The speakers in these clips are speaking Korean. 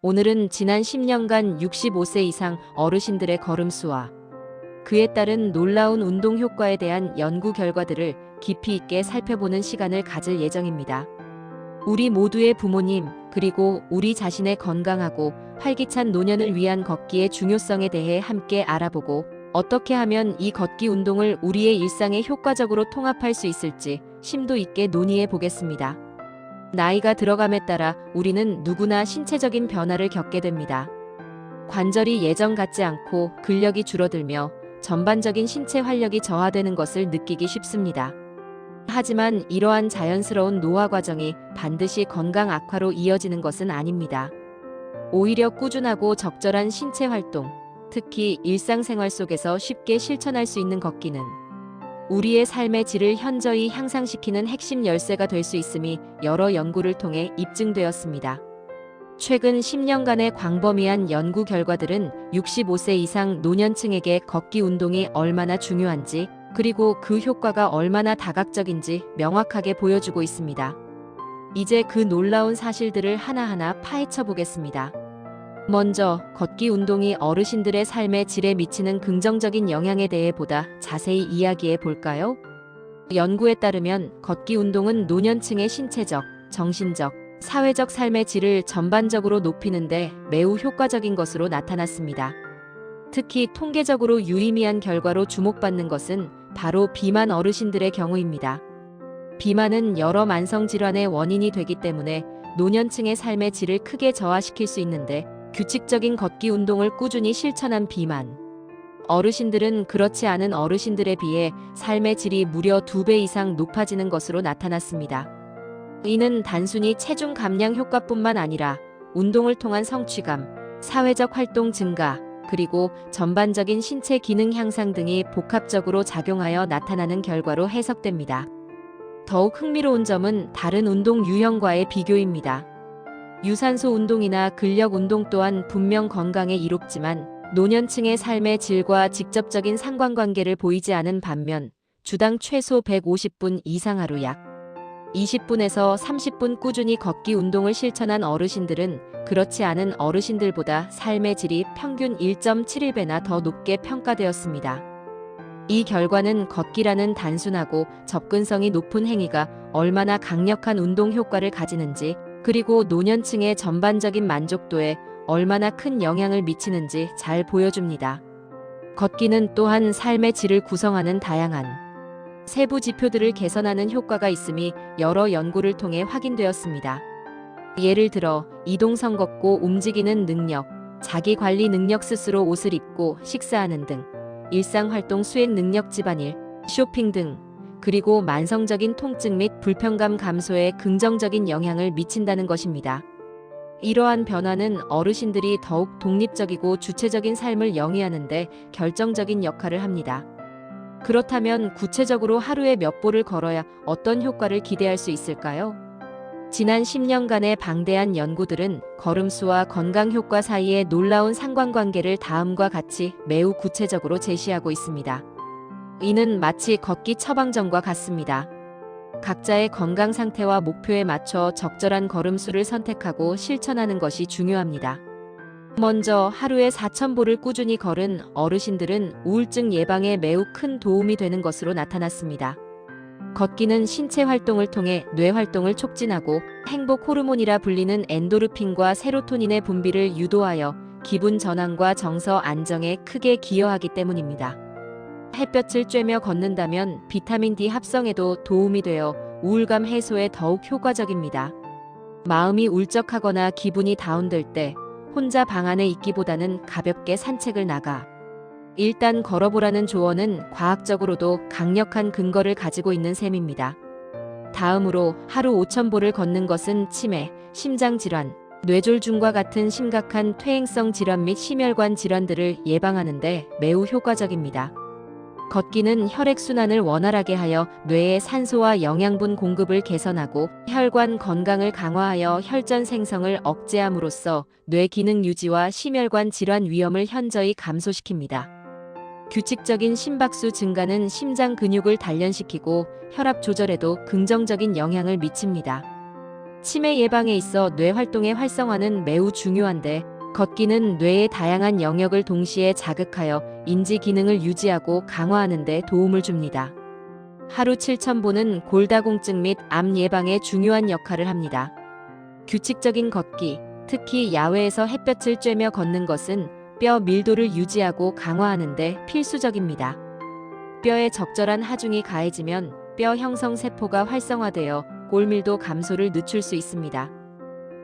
오늘은 지난 10년간 65세 이상 어르신들의 걸음수와 그에 따른 놀라운 운동 효과에 대한 연구 결과들을 깊이 있게 살펴보는 시간을 가질 예정입니다. 우리 모두의 부모님, 그리고 우리 자신의 건강하고 활기찬 노년을 위한 걷기의 중요성에 대해 함께 알아보고, 어떻게 하면 이 걷기 운동을 우리의 일상에 효과적으로 통합할 수 있을지 심도 있게 논의해 보겠습니다. 나이가 들어감에 따라 우리는 누구나 신체적인 변화를 겪게 됩니다. 관절이 예전 같지 않고 근력이 줄어들며 전반적인 신체 활력이 저하되는 것을 느끼기 쉽습니다. 하지만 이러한 자연스러운 노화 과정이 반드시 건강 악화로 이어지는 것은 아닙니다. 오히려 꾸준하고 적절한 신체 활동, 특히 일상생활 속에서 쉽게 실천할 수 있는 걷기는 우리의 삶의 질을 현저히 향상시키는 핵심 열쇠가 될 수 있음이 여러 연구를 통해 입증되었습니다. 최근 10년간의 광범위한 연구 결과들은 65세 이상 노년층에게 걷기 운동이 얼마나 중요한지, 그리고 그 효과가 얼마나 다각적인지 명확하게 보여주고 있습니다. 이제 그 놀라운 사실들을 하나하나 파헤쳐 보겠습니다. 먼저 걷기 운동이 어르신들의 삶의 질에 미치는 긍정적인 영향에 대해 보다 자세히 이야기해 볼까요? 연구에 따르면 걷기 운동은 노년층의 신체적, 정신적, 사회적 삶의 질을 전반적으로 높이는데 매우 효과적인 것으로 나타났습니다. 특히 통계적으로 유의미한 결과로 주목받는 것은 바로 비만 어르신들의 경우입니다. 비만은 여러 만성 질환의 원인이 되기 때문에 노년층의 삶의 질을 크게 저하시킬 수 있는데, 규칙적인 걷기 운동을 꾸준히 실천한 비만 어르신들은 그렇지 않은 어르신들에 비해 삶의 질이 무려 2배 이상 높아지는 것으로 나타났습니다. 이는 단순히 체중 감량 효과뿐만 아니라 운동을 통한 성취감, 사회적 활동 증가, 그리고 전반적인 신체 기능 향상 등이 복합적으로 작용하여 나타나는 결과로 해석됩니다. 더욱 흥미로운 점은 다른 운동 유형과의 비교입니다. 유산소 운동이나 근력 운동 또한 분명 건강에 이롭지만 노년층의 삶의 질과 직접적인 상관관계를 보이지 않은 반면, 주당 최소 150분 이상 하루 약 20분에서 30분 꾸준히 걷기 운동을 실천한 어르신들은 그렇지 않은 어르신들보다 삶의 질이 평균 1.71배나 더 높게 평가되었습니다. 이 결과는 걷기라는 단순하고 접근성이 높은 행위가 얼마나 강력한 운동 효과를 가지는지, 그리고 노년층의 전반적인 만족도에 얼마나 큰 영향을 미치는지 잘 보여줍니다. 걷기는 또한 삶의 질을 구성하는 다양한 세부 지표들을 개선하는 효과가 있음이 여러 연구를 통해 확인되었습니다. 예를 들어 이동성 걷고 움직이는 능력, 자기관리 능력, 스스로 옷을 입고 식사하는 등 일상활동 수행 능력, 집안일, 쇼핑 등, 그리고 만성적인 통증 및 불편감 감소에 긍정적인 영향을 미친다는 것입니다. 이러한 변화는 어르신들이 더욱 독립적이고 주체적인 삶을 영위하는 데 결정적인 역할을 합니다. 그렇다면 구체적으로 하루에 몇 보를 걸어야 어떤 효과를 기대할 수 있을까요? 지난 10년간의 방대한 연구들은 걸음수와 건강 효과 사이의 놀라운 상관관계를 다음과 같이 매우 구체적으로 제시하고 있습니다. 이는 마치 걷기 처방전과 같습니다. 각자의 건강 상태와 목표에 맞춰 적절한 걸음수를 선택하고 실천하는 것이 중요합니다. 먼저 하루에 4,000보를 꾸준히 걸은 어르신들은 우울증 예방에 매우 큰 도움이 되는 것으로 나타났습니다. 걷기는 신체 활동을 통해 뇌 활동을 촉진하고 행복 호르몬이라 불리는 엔도르핀과 세로토닌의 분비를 유도하여 기분 전환과 정서 안정에 크게 기여하기 때문입니다. 햇볕을 쬐며 걷는다면 비타민 D 합성에도 도움이 되어 우울감 해소에 더욱 효과적입니다. 마음이 울적하거나 기분이 다운될 때 혼자 방 안에 있기보다는 가볍게 산책을 나가 일단 걸어보라는 조언은 과학적으로도 강력한 근거를 가지고 있는 셈입니다. 다음으로 하루 5,000보를 걷는 것은 치매, 심장질환, 뇌졸중과 같은 심각한 퇴행성 질환 및 심혈관 질환들을 예방하는 데 매우 효과적입니다. 걷기는 혈액순환을 원활하게 하여 뇌의 산소와 영양분 공급을 개선하고 혈관 건강을 강화하여 혈전 생성을 억제함으로써 뇌 기능 유지와 심혈관 질환 위험을 현저히 감소시킵니다. 규칙적인 심박수 증가는 심장 근육을 단련시키고 혈압 조절에도 긍정적인 영향을 미칩니다. 치매 예방에 있어 뇌 활동의 활성화는 매우 중요한데, 걷기는 뇌의 다양한 영역을 동시에 자극하여 인지 기능을 유지하고 강화하는 데 도움을 줍니다. 하루 7,000보는 골다공증 및 암 예방에 중요한 역할을 합니다. 규칙적인 걷기, 특히 야외에서 햇볕을 쬐며 걷는 것은 뼈 밀도를 유지하고 강화하는 데 필수적입니다. 뼈에 적절한 하중이 가해지면 뼈 형성 세포가 활성화되어 골밀도 감소를 늦출 수 있습니다.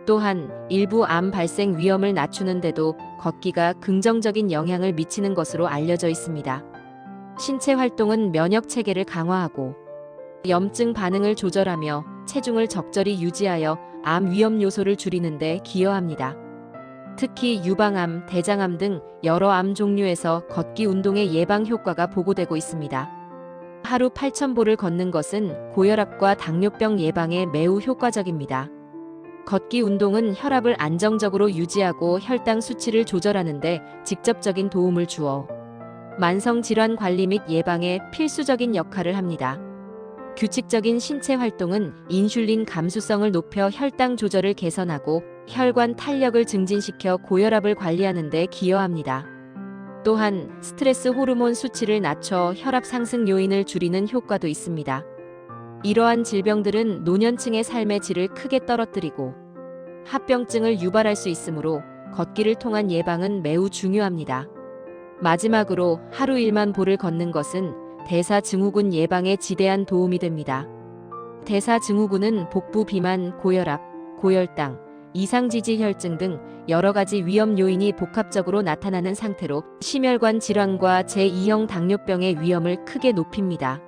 또한 일부 암 발생 위험을 낮추는 데도 걷기가 긍정적인 영향을 미치는 것으로 알려져 있습니다. 신체 활동은 면역 체계를 강화하고 염증 반응을 조절하며 체중을 적절히 유지하여 암 위험 요소를 줄이는 데 기여합니다. 특히 유방암, 대장암 등 여러 암 종류에서 걷기 운동의 예방 효과가 보고되고 있습니다. 하루 8,000보를 걷는 것은 고혈압과 당뇨병 예방에 매우 효과적입니다. 걷기 운동은 혈압을 안정적으로 유지하고 혈당 수치를 조절하는 데 직접적인 도움을 주어 만성 질환 관리 및 예방에 필수적인 역할을 합니다. 규칙적인 신체 활동은 인슐린 감수성을 높여 혈당 조절을 개선하고 혈관 탄력을 증진시켜 고혈압을 관리하는 데 기여합니다. 또한 스트레스 호르몬 수치를 낮춰 혈압 상승 요인을 줄이는 효과도 있습니다. 이러한 질병들은 노년층의 삶의 질을 크게 떨어뜨리고 합병증을 유발할 수 있으므로 걷기를 통한 예방은 매우 중요합니다. 마지막으로 하루 1만 보를 걷는 것은 대사증후군 예방에 지대한 도움이 됩니다. 대사증후군은 복부 비만, 고혈압, 고혈당, 이상지질혈증 등 여러 가지 위험 요인이 복합적으로 나타나는 상태로 심혈관 질환과 제2형 당뇨병의 위험을 크게 높입니다.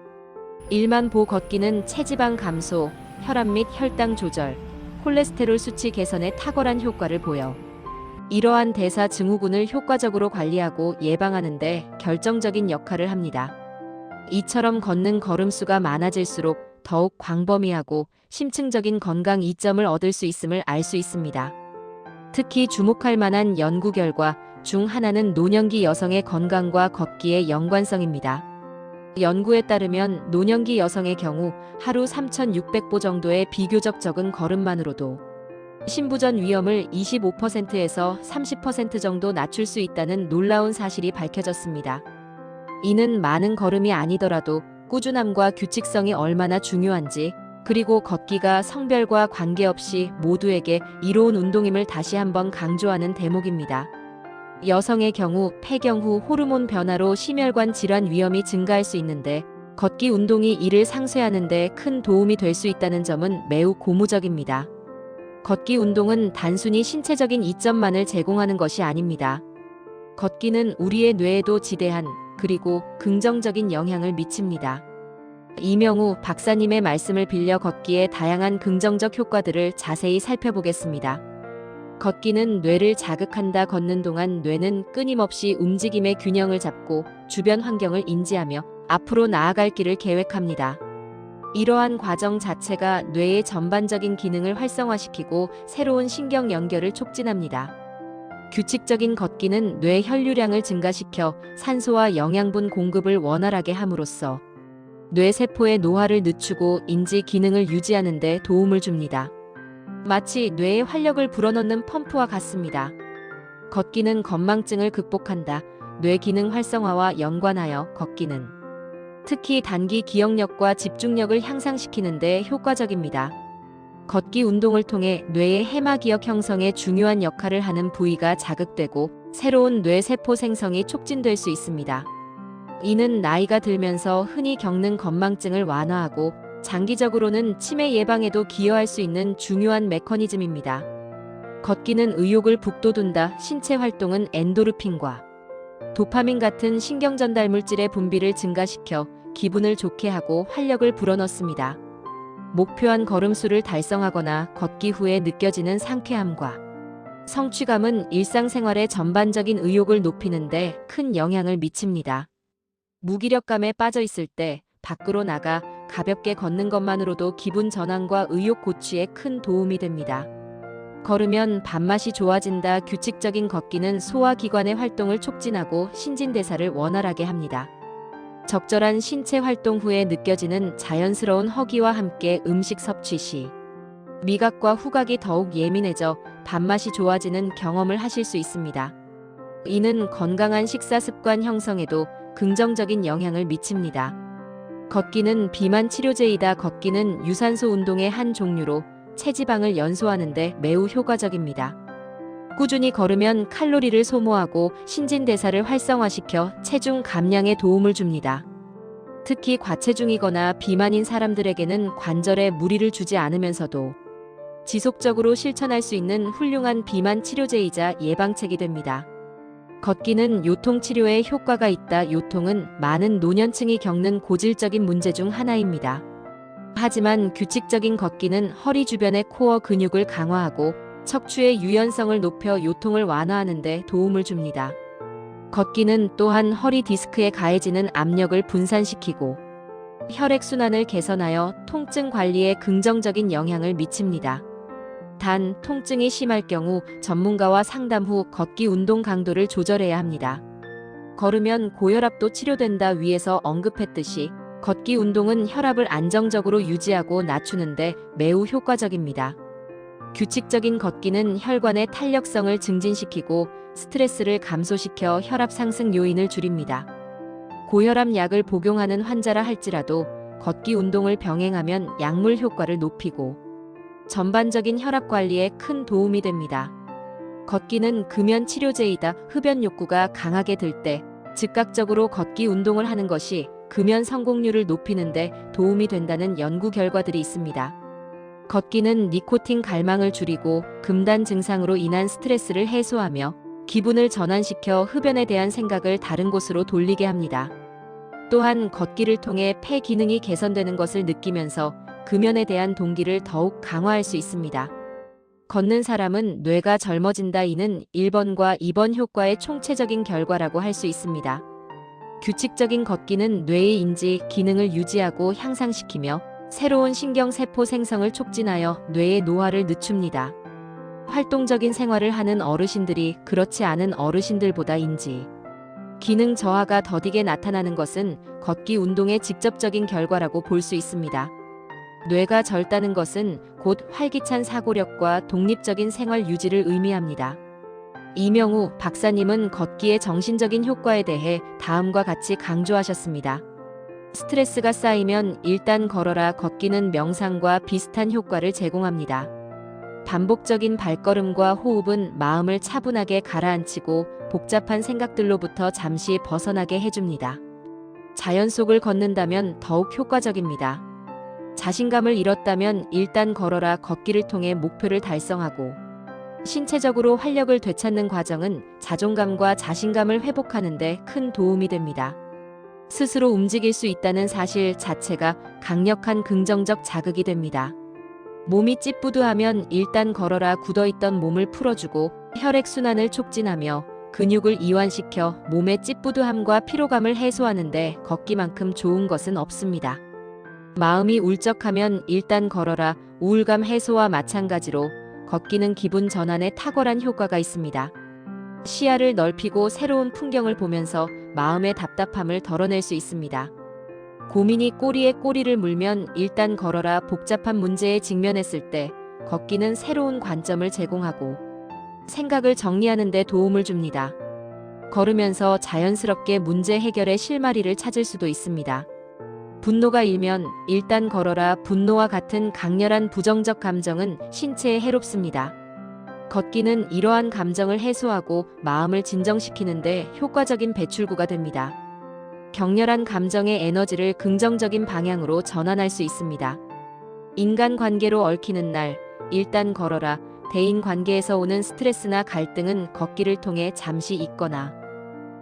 1만 보 걷기는 체지방 감소, 혈압 및 혈당 조절, 콜레스테롤 수치 개선에 탁월한 효과를 보여 이러한 대사증후군을 효과적으로 관리하고 예방하는 데 결정적인 역할을 합니다. 이처럼 걷는 걸음수가 많아질수록 더욱 광범위하고 심층적인 건강 이점을 얻을 수 있음을 알 수 있습니다. 특히 주목할 만한 연구 결과 중 하나는 노년기 여성의 건강과 걷기의 연관성입니다. 연구에 따르면 노년기 여성의 경우 하루 3,600보 정도의 비교적 적은 걸음만으로도 신부전 위험을 25%에서 30% 정도 낮출 수 있다는 놀라운 사실이 밝혀졌습니다. 이는 많은 걸음이 아니더라도 꾸준함과 규칙성이 얼마나 중요한지, 그리고 걷기가 성별과 관계없이 모두에게 이로운 운동임을 다시 한번 강조하는 대목입니다. 여성의 경우 폐경 후 호르몬 변화로 심혈관 질환 위험이 증가할 수 있는데 걷기 운동이 이를 상쇄하는 데 큰 도움이 될 수 있다는 점은 매우 고무적입니다. 걷기 운동은 단순히 신체적인 이점만을 제공하는 것이 아닙니다. 걷기는 우리의 뇌에도 지대한 그리고 긍정적인 영향을 미칩니다. 이명우 박사님의 말씀을 빌려 걷기의 다양한 긍정적 효과들을 자세히 살펴보겠습니다. 걷기는 뇌를 자극한다. 걷는 동안 뇌는 끊임없이 움직임의 균형을 잡고 주변 환경을 인지하며 앞으로 나아갈 길을 계획합니다. 이러한 과정 자체가 뇌의 전반적인 기능을 활성화시키고 새로운 신경 연결을 촉진합니다. 규칙적인 걷기는 뇌 혈류량을 증가시켜 산소와 영양분 공급을 원활하게 함으로써 뇌세포의 노화를 늦추고 인지 기능을 유지하는 데 도움을 줍니다. 마치 뇌에 활력을 불어넣는 펌프와 같습니다. 걷기는 건망증을 극복한다. 뇌 기능 활성화와 연관하여 걷기는 특히 단기 기억력과 집중력을 향상시키는 데 효과적입니다. 걷기 운동을 통해 뇌의 해마기억 형성에 중요한 역할을 하는 부위가 자극되고 새로운 뇌세포 생성이 촉진될 수 있습니다. 이는 나이가 들면서 흔히 겪는 건망증을 완화하고 장기적으로는 치매 예방에도 기여할 수 있는 중요한 메커니즘입니다. 걷기는 의욕을 북돋운다. 신체 활동은 엔도르핀과 도파민 같은 신경전달 물질의 분비를 증가시켜 기분을 좋게 하고 활력을 불어넣습니다. 목표한 걸음수를 달성하거나 걷기 후에 느껴지는 상쾌함과 성취감은 일상생활의 전반적인 의욕을 높이는 데 큰 영향을 미칩니다. 무기력감에 빠져 있을 때 밖으로 나가 가볍게 걷는 것만으로도 기분 전환과 의욕 고취에 큰 도움이 됩니다. 걸으면 밥맛이 좋아진다. 규칙적인 걷기는 소화기관의 활동을 촉진하고 신진대사를 원활하게 합니다. 적절한 신체 활동 후에 느껴지는 자연스러운 허기와 함께 음식 섭취 시 미각과 후각이 더욱 예민해져 밥맛이 좋아지는 경험을 하실 수 있습니다. 이는 건강한 식사 습관 형성에도 긍정적인 영향을 미칩니다. 걷기는 비만 치료제이다. 걷기는 유산소 운동의 한 종류로 체지방을 연소하는 데 매우 효과적입니다. 꾸준히 걸으면 칼로리를 소모하고 신진대사를 활성화시켜 체중 감량에 도움을 줍니다. 특히 과체중이거나 비만인 사람들에게는 관절에 무리를 주지 않으면서도 지속적으로 실천할 수 있는 훌륭한 비만 치료제이자 예방책이 됩니다. 걷기는 요통치료에 효과가 있다. 요통은 많은 노년층이 겪는 고질적인 문제 중 하나입니다. 하지만 규칙적인 걷기는 허리 주변의 코어 근육을 강화하고 척추의 유연성을 높여 요통을 완화하는 데 도움을 줍니다. 걷기는 또한 허리 디스크에 가해지는 압력을 분산시키고 혈액순환을 개선하여 통증 관리에 긍정적인 영향을 미칩니다. 단, 통증이 심할 경우 전문가와 상담 후 걷기 운동 강도를 조절해야 합니다. 걸으면 고혈압도 치료된다. 위에서 언급했듯이 걷기 운동은 혈압을 안정적으로 유지하고 낮추는데 매우 효과적입니다. 규칙적인 걷기는 혈관의 탄력성을 증진시키고 스트레스를 감소시켜 혈압 상승 요인을 줄입니다. 고혈압 약을 복용하는 환자라 할지라도 걷기 운동을 병행하면 약물 효과를 높이고 전반적인 혈압 관리에 큰 도움이 됩니다. 걷기는 금연 치료제이다. 흡연 욕구가 강하게 들 때 즉각적으로 걷기 운동을 하는 것이 금연 성공률을 높이는 데 도움이 된다는 연구 결과들이 있습니다. 걷기는 니코틴 갈망을 줄이고 금단 증상으로 인한 스트레스를 해소하며 기분을 전환시켜 흡연에 대한 생각을 다른 곳으로 돌리게 합니다. 또한 걷기를 통해 폐 기능이 개선되는 것을 느끼면서 금연에 대한 동기를 더욱 강화할 수 있습니다. 걷는 사람은 뇌가 젊어진다. 이는 1번과 2번 효과의 총체적인 결과라고 할 수 있습니다. 규칙적인 걷기는 뇌의 인지 기능을 유지하고 향상시키며 새로운 신경세포 생성을 촉진하여 뇌의 노화를 늦춥니다. 활동적인 생활을 하는 어르신들이 그렇지 않은 어르신들보다 인지 기능 저하가 더디게 나타나는 것은 걷기 운동의 직접적인 결과라고 볼 수 있습니다. 뇌가 젊다는 것은 곧 활기찬 사고력과 독립적인 생활 유지를 의미합니다. 이명우 박사님은 걷기의 정신적인 효과에 대해 다음과 같이 강조하셨습니다. 스트레스가 쌓이면 일단 걸어라. 걷기는 명상과 비슷한 효과를 제공합니다. 반복적인 발걸음과 호흡은 마음을 차분하게 가라앉히고 복잡한 생각들로부터 잠시 벗어나게 해줍니다. 자연 속을 걷는다면 더욱 효과적입니다. 자신감을 잃었다면 일단 걸어라. 걷기를 통해 목표를 달성하고 신체적으로 활력을 되찾는 과정은 자존감과 자신감을 회복하는 데 큰 도움이 됩니다. 스스로 움직일 수 있다는 사실 자체가 강력한 긍정적 자극이 됩니다. 몸이 찌뿌두하면 일단 걸어라. 굳어있던 몸을 풀어주고 혈액순환을 촉진하며 근육을 이완시켜 몸의 찌뿌두함과 피로감을 해소하는데 걷기만큼 좋은 것은 없습니다. 마음이 울적하면 일단 걸어라. 우울감 해소와 마찬가지로 걷기는 기분 전환에 탁월한 효과가 있습니다. 시야를 넓히고 새로운 풍경을 보면서 마음의 답답함을 덜어낼 수 있습니다. 고민이 꼬리에 꼬리를 물면 일단 걸어라. 복잡한 문제에 직면했을 때 걷기는 새로운 관점을 제공하고 생각을 정리하는 데 도움을 줍니다. 걸으면서 자연스럽게 문제 해결의 실마리를 찾을 수도 있습니다. 분노가 일면 일단 걸어라. 분노와 같은 강렬한 부정적 감정은 신체에 해롭습니다. 걷기는 이러한 감정을 해소하고 마음을 진정시키는 데 효과적인 배출구가 됩니다. 격렬한 감정의 에너지를 긍정적인 방향으로 전환할 수 있습니다. 인간관계로 얽히는 날, 일단 걸어라. 대인관계에서 오는 스트레스나 갈등은 걷기를 통해 잠시 잊거나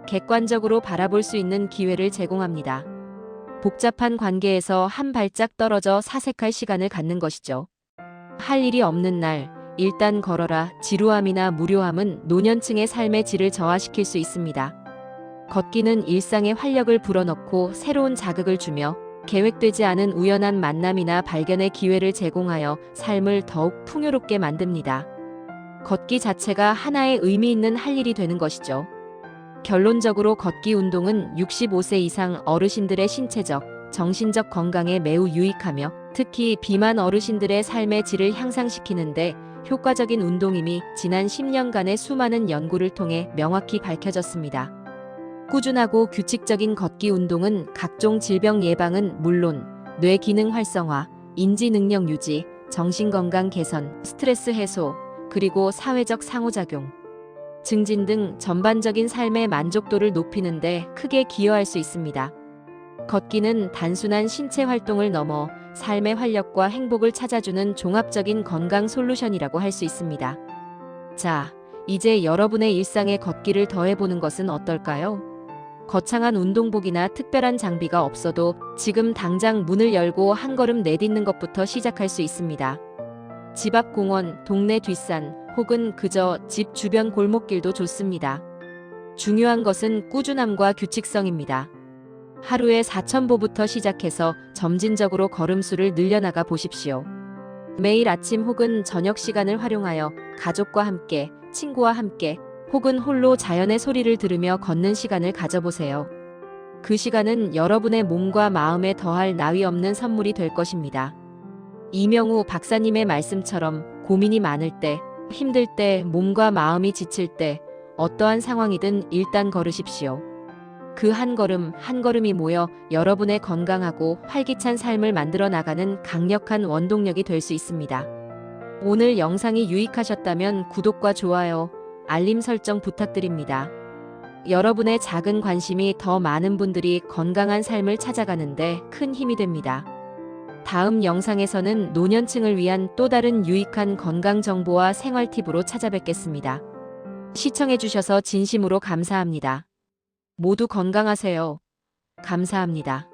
객관적으로 바라볼 수 있는 기회를 제공합니다. 복잡한 관계에서 한 발짝 떨어져 사색할 시간을 갖는 것이죠. 할 일이 없는 날, 일단 걸어라. 지루함이나 무료함은 노년층의 삶의 질을 저하시킬 수 있습니다. 걷기는 일상에 활력을 불어넣고 새로운 자극을 주며 계획되지 않은 우연한 만남이나 발견의 기회를 제공하여 삶을 더욱 풍요롭게 만듭니다. 걷기 자체가 하나의 의미 있는 할 일이 되는 것이죠. 결론적으로 걷기 운동은 65세 이상 어르신들의 신체적, 정신적 건강에 매우 유익하며 특히 비만 어르신들의 삶의 질을 향상시키는데 효과적인 운동임이 지난 10년간의 수많은 연구를 통해 명확히 밝혀졌습니다. 꾸준하고 규칙적인 걷기 운동은 각종 질병 예방은 물론 뇌 기능 활성화, 인지 능력 유지, 정신 건강 개선, 스트레스 해소, 그리고 사회적 상호작용 증진 등 전반적인 삶의 만족도를 높이는 데 크게 기여할 수 있습니다. 걷기는 단순한 신체 활동을 넘어 삶의 활력과 행복을 찾아주는 종합적인 건강 솔루션이라고 할 수 있습니다. 자, 이제 여러분의 일상에 걷기를 더해보는 것은 어떨까요? 거창한 운동복이나 특별한 장비가 없어도 지금 당장 문을 열고 한 걸음 내딛는 것부터 시작할 수 있습니다. 집 앞 공원, 동네 뒷산, 혹은 그저 집 주변 골목길도 좋습니다. 중요한 것은 꾸준함과 규칙성입니다. 하루에 4,000보부터 시작해서 점진적으로 걸음수를 늘려나가 보십시오. 매일 아침 혹은 저녁 시간을 활용하여 가족과 함께, 친구와 함께, 혹은 홀로 자연의 소리를 들으며 걷는 시간을 가져보세요. 그 시간은 여러분의 몸과 마음에 더할 나위 없는 선물이 될 것입니다. 이명우 박사님의 말씀처럼 고민이 많을 때, 힘들 때, 몸과 마음이 지칠 때, 어떠한 상황이든 일단 걸으십시오. 그 한 걸음 한 걸음이 모여 여러분의 건강하고 활기찬 삶을 만들어 나가는 강력한 원동력이 될 수 있습니다. 오늘 영상이 유익하셨다면 구독과 좋아요, 알림 설정 부탁드립니다. 여러분의 작은 관심이 더 많은 분들이 건강한 삶을 찾아가는데 큰 힘이 됩니다. 다음 영상에서는 노년층을 위한 또 다른 유익한 건강 정보와 생활 팁으로 찾아뵙겠습니다. 시청해주셔서 진심으로 감사합니다. 모두 건강하세요. 감사합니다.